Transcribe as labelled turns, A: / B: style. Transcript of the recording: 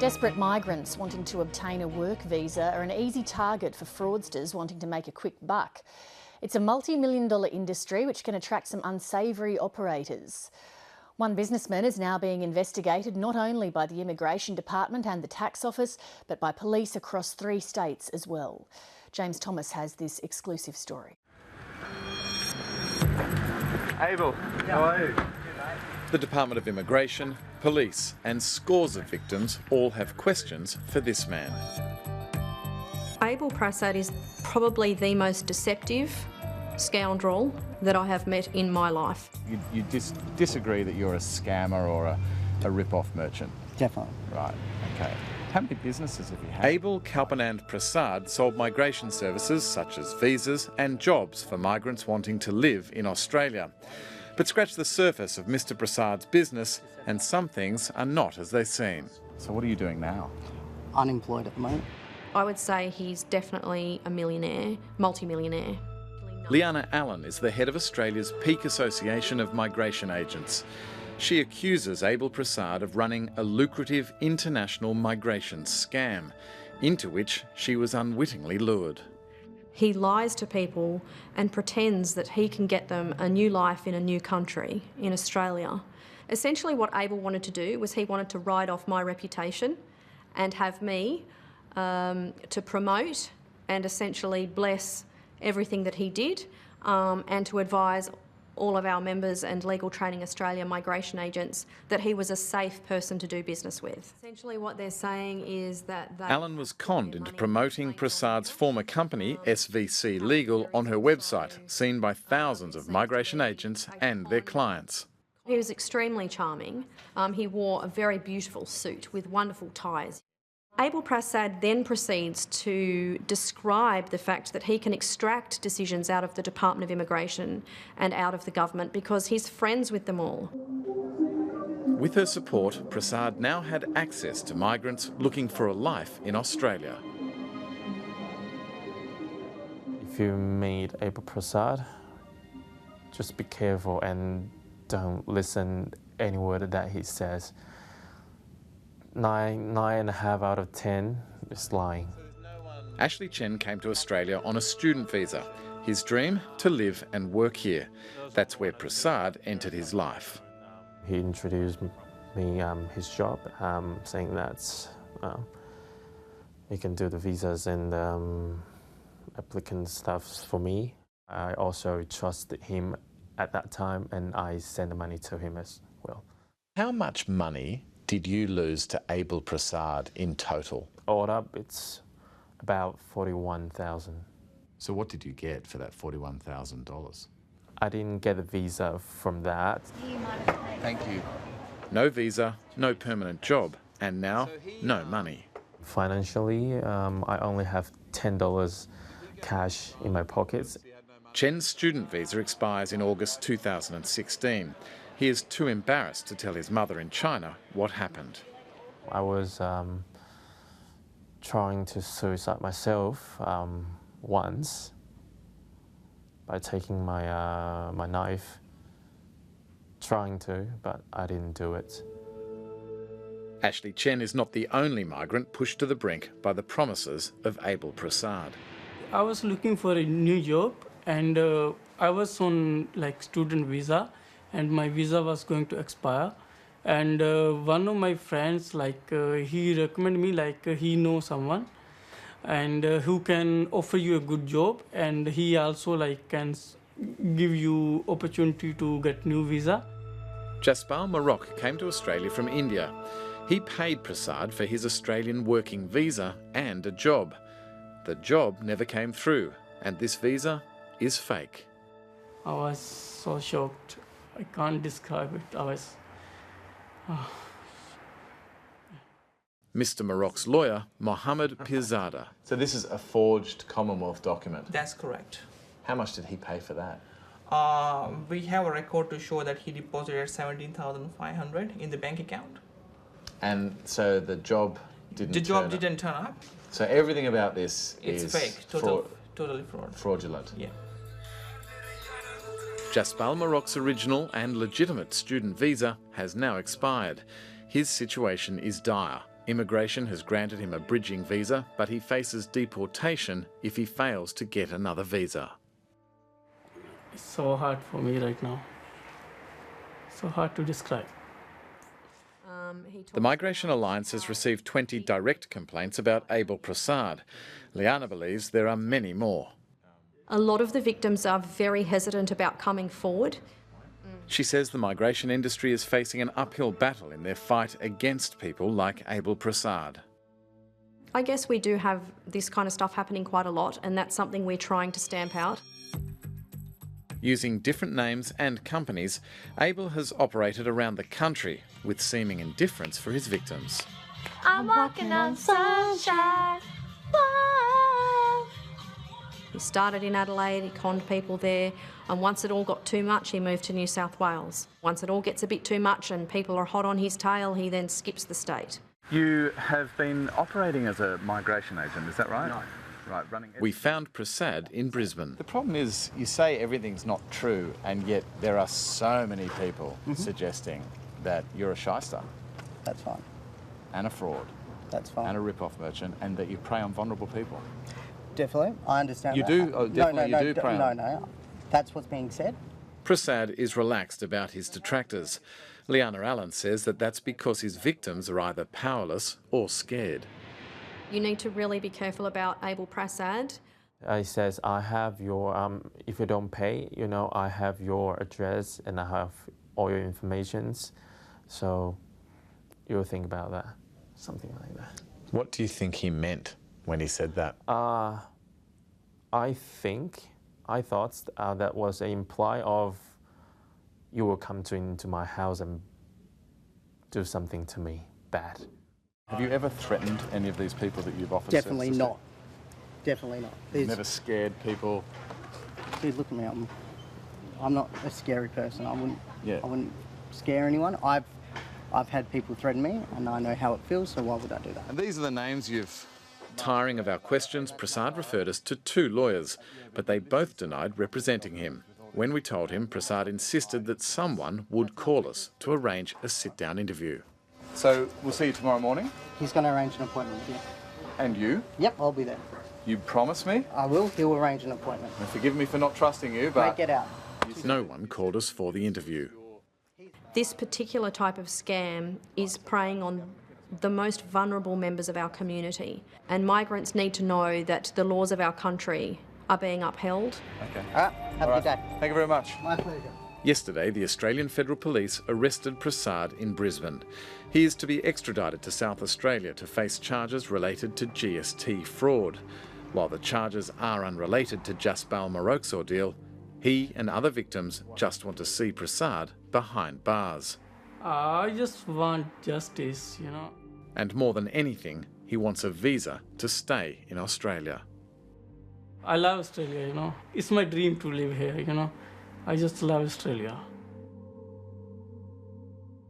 A: Desperate migrants wanting to obtain a work visa are an easy target for fraudsters wanting to make a quick buck. It's a multi-million-dollar industry which can attract some unsavoury operators. One businessman is now being investigated not only by the Immigration Department and the Tax Office, but by police across 3 states as well. James Thomas has this exclusive story.
B: Abel, how are you?
C: The Department of Immigration, police and scores of victims all have questions for this man.
D: Abel Prasad is probably the most deceptive scoundrel that I have met in my life.
B: You disagree that you're a scammer or a rip-off merchant?
E: Definitely.
B: Right, okay. How many businesses have you had?
C: Abel Kalpanand Prasad sold migration services such as visas and jobs for migrants wanting to live in Australia. But scratch the surface of Mr Prasad's business and some things are not as they seem.
B: So what are you doing now?
E: Unemployed at the moment.
D: I would say he's definitely a millionaire, multi-millionaire.
C: Liana Allen is the head of Australia's peak association of migration agents. She accuses Abel Prasad of running a lucrative international migration scam, into which she was unwittingly lured.
D: He lies to people and pretends that he can get them a new life in a new country, in Australia. Essentially what Abel wanted to do was he wanted to ride off my reputation and have me to promote and essentially bless everything that he did and to advise all of our members and Legal Training Australia migration agents that he was a safe person to do business with. Essentially what they're saying is that...
C: Allen was conned into promoting Prasad's former company, SVC Legal, on her website, seen by thousands of migration agents and their clients.
D: He was extremely charming. He wore a very beautiful suit with wonderful ties. Abel Prasad then proceeds to describe the fact that he can extract decisions out of the Department of Immigration and out of the government because he's friends with them all.
C: With her support, Prasad now had access to migrants looking for a life in Australia.
F: If you meet Abel Prasad, just be careful and don't listen any word that he says. 9.5 out of 10 is lying.
C: Ashley Chen came to Australia on a student visa. His dream, to live and work here. That's where Prasad entered his life.
F: He introduced me his job, saying that he can do the visas and applicant stuff for me. I also trusted him at that time and I sent the money to him as well.
C: How much money did you lose to Abel Prasad in total?
F: All up, it's about $41,000.
B: So what did you get for that $41,000?
F: I didn't get a visa from that.
B: Thank you.
C: No visa, no permanent job, and now no money.
F: Financially, I only have $10 cash in my pockets.
C: Chen's student visa expires in August 2016. He is too embarrassed to tell his mother in China what happened.
F: I was trying to suicide myself once by taking my knife, trying to, but I didn't do it.
C: Ashley Chen is not the only migrant pushed to the brink by the promises of Abel Prasad.
G: I was looking for a new job and I was on student visa. And my visa was going to expire. And one of my friends, he recommended me, he knows someone and who can offer you a good job. And he also can give you opportunity to get new visa.
C: Jaspal Marok came to Australia from India. He paid Prasad for his Australian working visa and a job. The job never came through, and this visa is fake.
G: I was so shocked. I can't describe it.
C: Mr Marok's lawyer, Mohammed Pirzada.
B: So this is a forged Commonwealth document?
H: That's correct.
B: How much did he pay for that?
H: We have a record to show that he deposited $17,500 in the bank account.
B: And so the job didn't
H: turn up.
B: So everything about this is
H: fake, totally fraud.
B: Fraudulent.
H: Yeah.
C: Jaspal Marok's original and legitimate student visa has now expired. His situation is dire. Immigration has granted him a bridging visa, but he faces deportation if he fails to get another visa.
G: It's so hard for me right now. So hard to describe.
C: The Migration Alliance has received 20 direct complaints about Abel Prasad. Liana believes there are many more.
D: A lot of the victims are very hesitant about coming forward.
C: She says the migration industry is facing an uphill battle in their fight against people like Abel Prasad.
D: I guess we do have this kind of stuff happening quite a lot, and that's something we're trying to stamp out.
C: Using different names and companies, Abel has operated around the country with seeming indifference for his victims.
I: I'm walking on sunshine. Whoa.
D: He started in Adelaide, he conned people there, and once it all got too much, he moved to New South Wales. Once it all gets a bit too much and people are hot on his tail, he then skips the state.
B: You have been operating as a migration agent, is that right?
E: No.
B: Right, running.
C: We found Prasad in Brisbane.
B: The problem is, you say everything's not true, and yet there are so many people suggesting that you're a shyster
E: That's fine.
B: and a fraud
E: That's fine.
B: and a rip-off merchant, and that you prey on vulnerable people.
E: Definitely, I understand
B: You
E: that.
B: do? Oh, definitely you do prey on.
E: No. That's what's being said.
C: Prasad is relaxed about his detractors. Liana Allen says that that's because his victims are either powerless or scared.
D: You need to really be careful about Abel Prasad.
F: He says, I have your, if you don't pay, you know, I have your address and I have all your informations. So you'll think about that, something like that.
B: What do you think he meant when he said that?
F: I thought that was an imply of you will come into my house and do something to me bad.
B: Have you ever threatened any of these people that you've offered
E: Definitely
B: services to?
E: not. Definitely not.
B: You've never scared people?
E: Dude, look at me. I'm not a scary person. I
B: Yeah.
E: wouldn't scare anyone. I've had people threaten me, and I know how it feels. So why would I do that?
B: And these are the names you've...
C: Tiring of our questions, Prasad referred us to 2 lawyers, but they both denied representing him. When we told him, Prasad insisted that someone would call us to arrange a sit-down interview.
B: So we'll see you tomorrow morning.
E: He's going to arrange an appointment with you.
B: And you?
E: Yep, I'll be there.
B: You promise me?
E: I will. He'll arrange an appointment.
B: And forgive me for not trusting you, but...
E: Mate, get out.
C: No one called us for the interview.
D: This particular type of scam is preying on the most vulnerable members of our community, and migrants need to know that the laws of our country are being upheld.
B: Okay.
E: All right, have a good day.
B: Thank you very much.
E: My pleasure.
C: Yesterday, the Australian Federal Police arrested Prasad in Brisbane. He is to be extradited to South Australia to face charges related to GST fraud. While the charges are unrelated to Jasbal Maroque's ordeal, he and other victims just want to see Prasad behind bars.
G: I just want justice, you know.
C: And more than anything, he wants a visa to stay in Australia.
G: I love Australia, you know. It's my dream to live here, you know. I just love Australia.